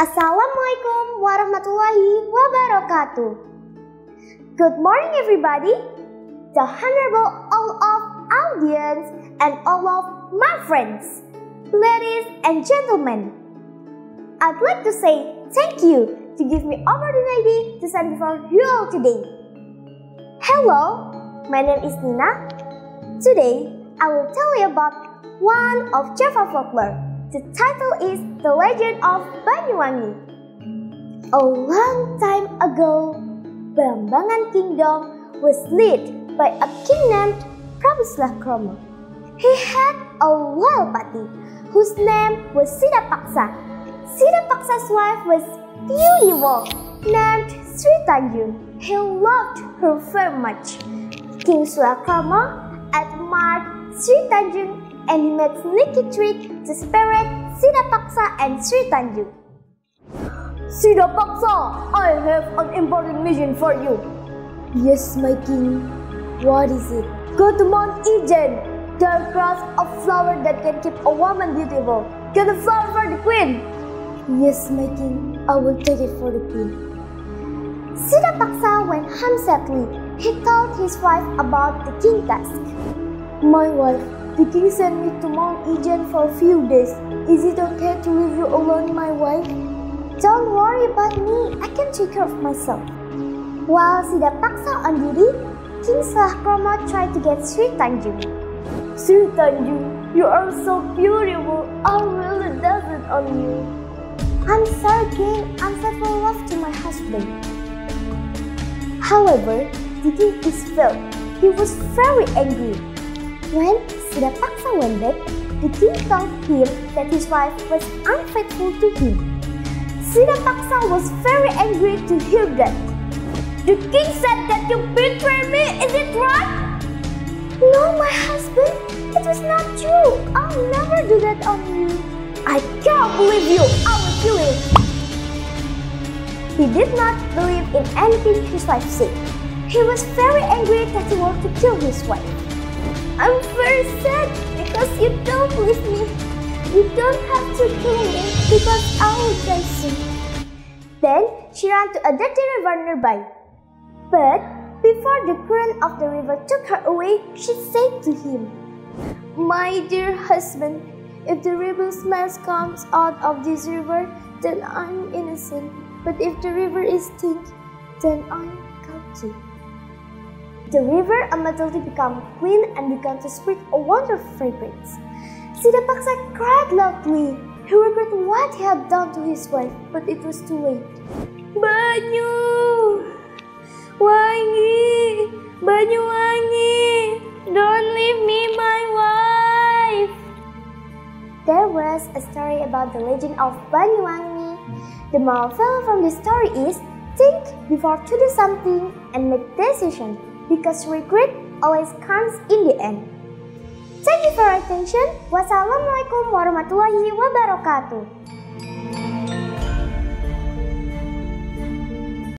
Assalamualaikum warahmatullahi wabarakatuh. Good morning everybody, the honorable all of audience and all of my friends, ladies and gentlemen. I'd like to say thank you to give me opportunity to stand before you all today. Hello, my name is Nina. Today, I will tell you about one of Java folklore. The title is The Legend of Banyuwangi. A long time ago, Banyuwangi Kingdom was led by a king named Prabu. He had a royal party whose name was Sidapaksa. Sidapaksa's wife was beautiful, named Sri Tanjung. He loved her very much. King Sulakrama admired Sri Tanjung and he made sneaky trick to separate Sidapaksa and Sri Tanjung. Sidapaksa, I have an important mission for you. Yes, my king. What is it? Go to Mount Ijen. There grows a flower that can keep a woman beautiful. Get a flower for the queen. Yes, my king. I will take it for the queen. Sidapaksa went home sadly. He told his wife about the king's task. My wife, the king sent me to Mount Ijen for a few days. Is it okay to leave you alone, my wife? Don't worry about me, I can take care of myself. While Sidapaksa on duty, King Sulakrama tried to get Sri Tanjung. Sri Tanjung, you are so beautiful, I really does it on you. I'm sorry, King, I'm set for love to my husband. However, the king is filled. He was very angry. When Sidapaksa went back, the king told him that his wife was unfaithful to him. Sidapaksa was very angry to hear that. The king said that you betrayed me, is it right? No, my husband, it was not true. I'll never do that on you. I can't believe you, I will kill you. He did not believe in anything his wife said. He was very angry that he wanted to kill his wife. I'm very sad because you don't believe me. You don't have to kill me because I will die soon. Then she ran to a dirty river nearby. But before the current of the river took her away, she said to him, My dear husband, if the river smells comes out of this river, then I'm innocent. But if the river is stink, then I'm guilty. The river immediately became clean and began to spread a wonderful fragrance. Sidapaksa cried loudly. He regretted what he had done to his wife, but it was too late. Banyuwangi, don't leave me, my wife. There was a story about the legend of Banyuwangi. The moral from the story is, think before to do something and make decisions, because regret always comes in the end. Thank you for your attention. Wassalamualaikum warahmatullahi wabarakatuh.